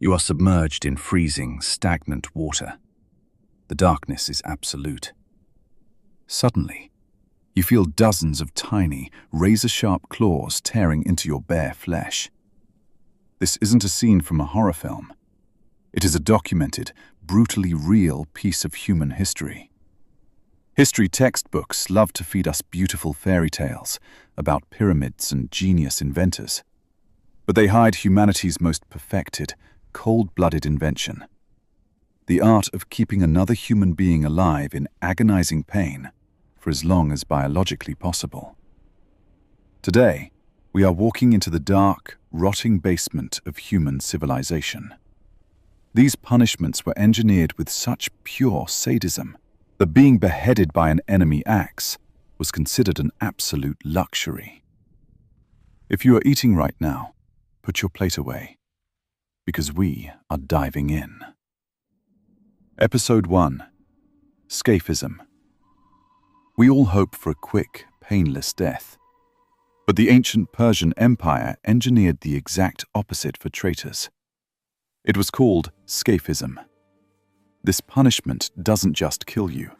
You are submerged in freezing, stagnant water. The darkness is absolute. Suddenly, you feel dozens of tiny, razor-sharp claws tearing into your bare flesh. This isn't a scene from a horror film. It is a documented, brutally real piece of human history. History textbooks love to feed us beautiful fairy tales about pyramids and genius inventors. But they hide humanity's most perfected, cold-blooded invention. The art of keeping another human being alive in agonizing pain for as long as biologically possible. Today, we are walking into the dark, rotting basement of human civilization. These punishments were engineered with such pure sadism that being beheaded by an enemy axe was considered an absolute luxury. If you are eating right now, put your plate away, because we are diving in. Episode 1. Scaphism. We all hope for a quick, painless death. But the ancient Persian Empire engineered the exact opposite for traitors. It was called Scaphism. This punishment doesn't just kill you.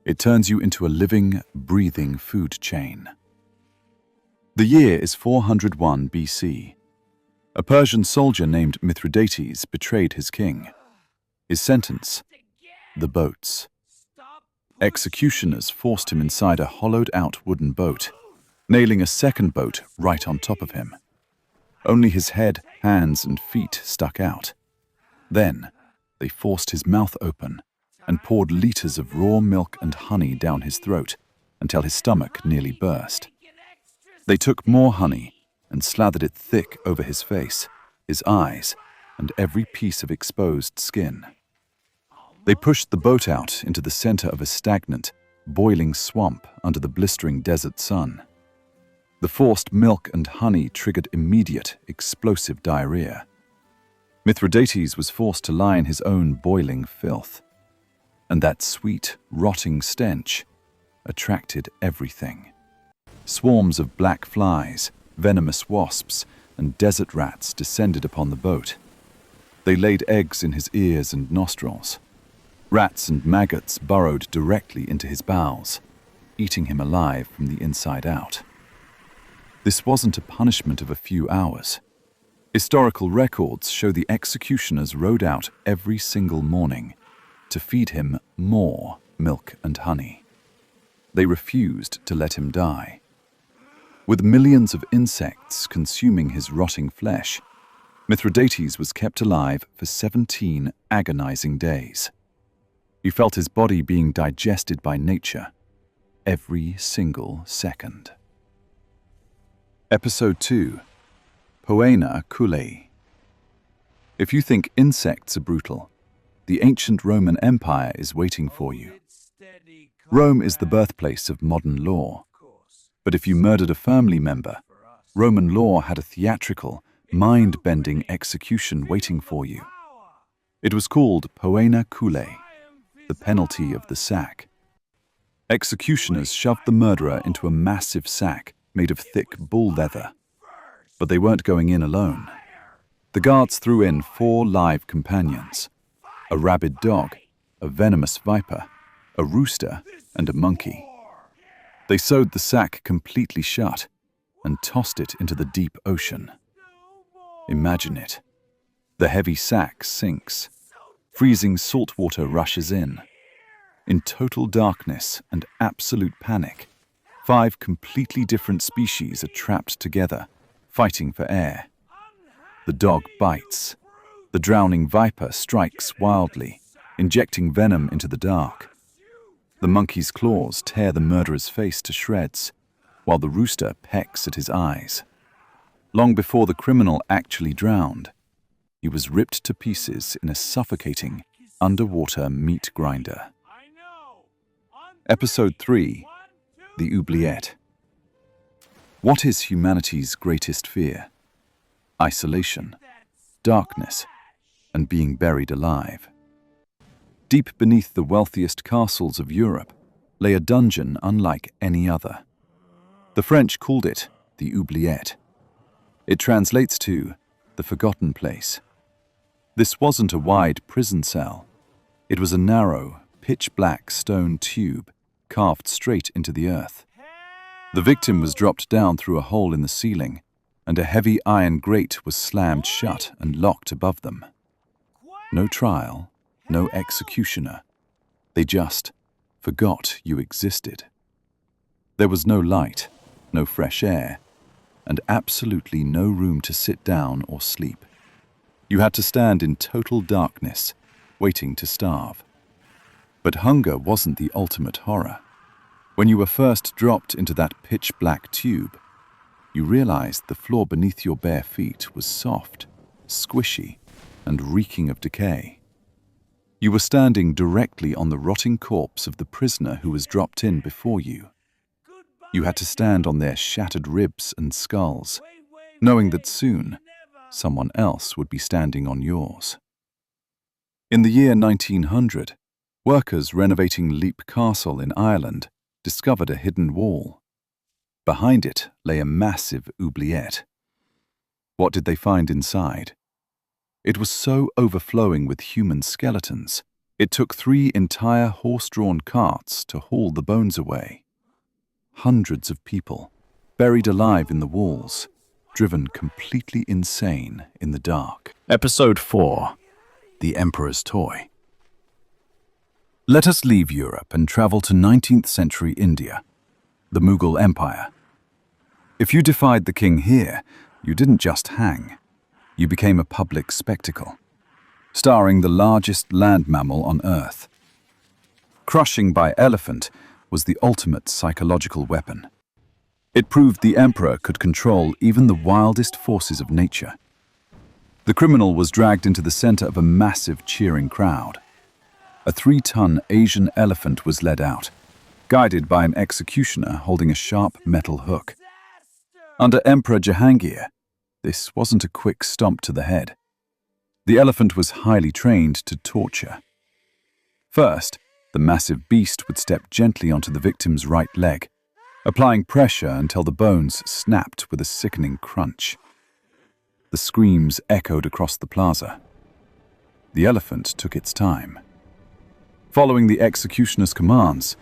It turns you into a living, breathing food chain. The year is 401 BC. A Persian soldier named Mithridates betrayed his king. His sentence: the boats. Executioners forced him inside a hollowed-out wooden boat, nailing a second boat right on top of him. Only his head, hands, and feet stuck out. Then, they forced his mouth open and poured liters of raw milk and honey down his throat until his stomach nearly burst. They took more honey and slathered it thick over his face, his eyes, and every piece of exposed skin. They pushed the boat out into the center of a stagnant, boiling swamp under the blistering desert sun. The forced milk and honey triggered immediate, explosive diarrhea. Mithridates was forced to lie in his own boiling filth. And that sweet, rotting stench attracted everything. Swarms of black flies, venomous wasps, and desert rats descended upon the boat. They laid eggs in his ears and nostrils. Rats and maggots burrowed directly into his bowels, eating him alive from the inside out. This wasn't a punishment of a few hours. Historical records show the executioners rode out every single morning to feed him more milk and honey. They refused to let him die. With millions of insects consuming his rotting flesh, Mithridates was kept alive for 17 agonizing days. He felt his body being digested by nature every single second. Episode 2. Poena, Cullei. If you think insects are brutal, the ancient Roman Empire is waiting for you. Rome is the birthplace of modern law. But if you murdered a family member, Roman law had a theatrical, mind-bending execution waiting for you. It was called Poena Cullei, the penalty of the sack. Executioners shoved the murderer into a massive sack made of thick bull leather. But they weren't going in alone. The guards threw in 4 live companions: a rabid dog, a venomous viper, a rooster, and a monkey. They sewed the sack completely shut and tossed it into the deep ocean. Imagine it. The heavy sack sinks. Freezing salt water rushes in. In total darkness and absolute panic, 5 completely different species are trapped together, fighting for air. The dog bites. The drowning viper strikes wildly, injecting venom into the dark. The monkey's claws tear the murderer's face to shreds, while the rooster pecks at his eyes. Long before the criminal actually drowned, he was ripped to pieces in a suffocating, underwater meat grinder. Episode 3. The Oubliette. What is humanity's greatest fear? Isolation, darkness, and being buried alive. Deep beneath the wealthiest castles of Europe lay a dungeon unlike any other. The French called it the Oubliette. It translates to the forgotten place. This wasn't a wide prison cell. It was a narrow, pitch-black stone tube carved straight into the earth. The victim was dropped down through a hole in the ceiling, and a heavy iron grate was slammed shut and locked above them. No trial, no executioner. They just forgot you existed. There was no light, no fresh air, and absolutely no room to sit down or sleep. You had to stand in total darkness, waiting to starve. But hunger wasn't the ultimate horror. When you were first dropped into that pitch-black tube, you realized the floor beneath your bare feet was soft, squishy, and reeking of decay. You were standing directly on the rotting corpse of the prisoner who was dropped in before you. You had to stand on their shattered ribs and skulls, knowing that soon someone else would be standing on yours. In the year 1900, workers renovating Leap Castle in Ireland discovered a hidden wall. Behind it lay a massive oubliette. What did they find inside? It was so overflowing with human skeletons, it took 3 entire horse-drawn carts to haul the bones away. Hundreds of people, buried alive in the walls, driven completely insane in the dark. Episode 4. The Emperor's Toy. Let us leave Europe and travel to 19th century India, the Mughal Empire. If you defied the king here, you didn't just hang. You became a public spectacle, starring the largest land mammal on Earth. Crushing by elephant was the ultimate psychological weapon. It proved the emperor could control even the wildest forces of nature. The criminal was dragged into the center of a massive cheering crowd. A 3-ton Asian elephant was led out, guided by an executioner holding a sharp metal hook. Under Emperor Jahangir, this wasn't a quick stomp to the head. The elephant was highly trained to torture. First, the massive beast would step gently onto the victim's right leg, applying pressure until the bones snapped with a sickening crunch. The screams echoed across the plaza. The elephant took its time. Following the executioner's commands,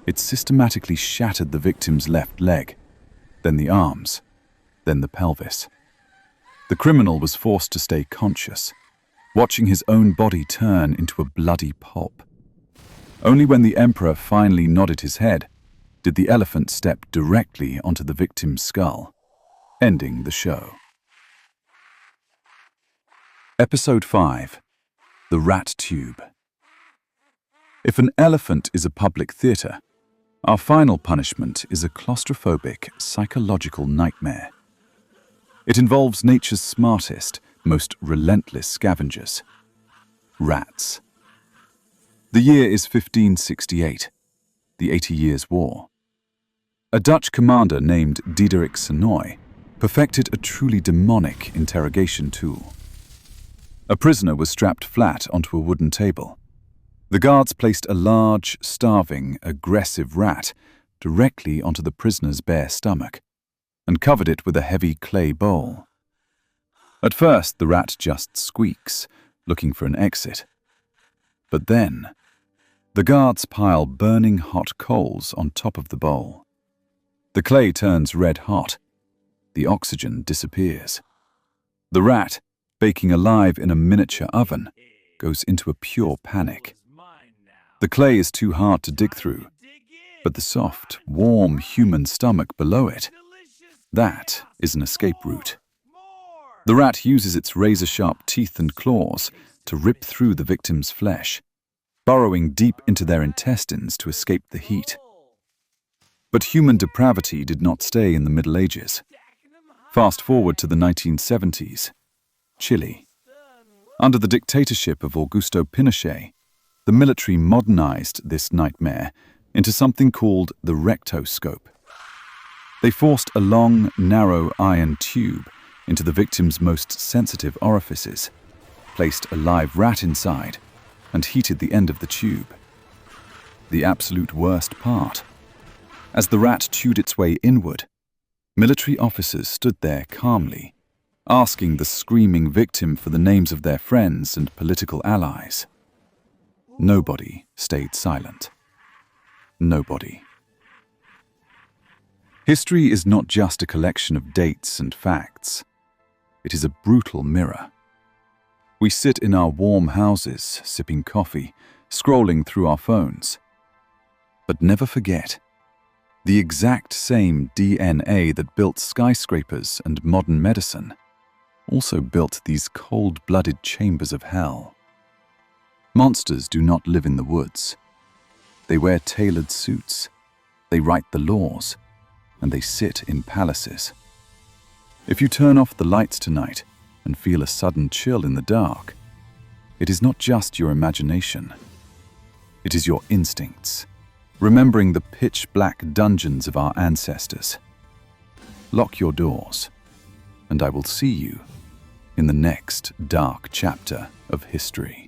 it systematically shattered the victim's left leg, then the arms, then the pelvis. The criminal was forced to stay conscious, watching his own body turn into a bloody pulp. Only when the emperor finally nodded his head did the elephant step directly onto the victim's skull, ending the show. Episode 5. The Rat Tube. If an elephant is a public theater, our final punishment is a claustrophobic, psychological nightmare. It involves nature's smartest, most relentless scavengers. Rats. The year is 1568, the 80 Years' War. A Dutch commander named Diederik Sonoy perfected a truly demonic interrogation tool. A prisoner was strapped flat onto a wooden table. The guards placed a large, starving, aggressive rat directly onto the prisoner's bare stomach and covered it with a heavy clay bowl. At first, the rat just squeaks, looking for an exit. But then, the guards pile burning hot coals on top of the bowl. The clay turns red hot. The oxygen disappears. The rat, baking alive in a miniature oven, goes into a pure panic. The clay is too hard to dig through, but the soft, warm human stomach below it, that is an escape route. The rat uses its razor-sharp teeth and claws to rip through the victim's flesh, burrowing deep into their intestines to escape the heat. But human depravity did not stay in the Middle Ages. Fast forward to the 1970s, Chile. Under the dictatorship of Augusto Pinochet, the military modernized this nightmare into something called the rectoscope. They forced a long, narrow iron tube into the victim's most sensitive orifices, placed a live rat inside, and heated the end of the tube. The absolute worst part. As the rat chewed its way inward, military officers stood there calmly, asking the screaming victim for the names of their friends and political allies. Nobody stayed silent. Nobody. History is not just a collection of dates and facts. It is a brutal mirror. We sit in our warm houses, sipping coffee, scrolling through our phones. But never forget, the exact same DNA that built skyscrapers and modern medicine also built these cold-blooded chambers of hell. Monsters do not live in the woods. They wear tailored suits, they write the laws, and they sit in palaces. If you turn off the lights tonight and feel a sudden chill in the dark, it is not just your imagination. It is your instincts, remembering the pitch-black dungeons of our ancestors. Lock your doors, and I will see you in the next dark chapter of history.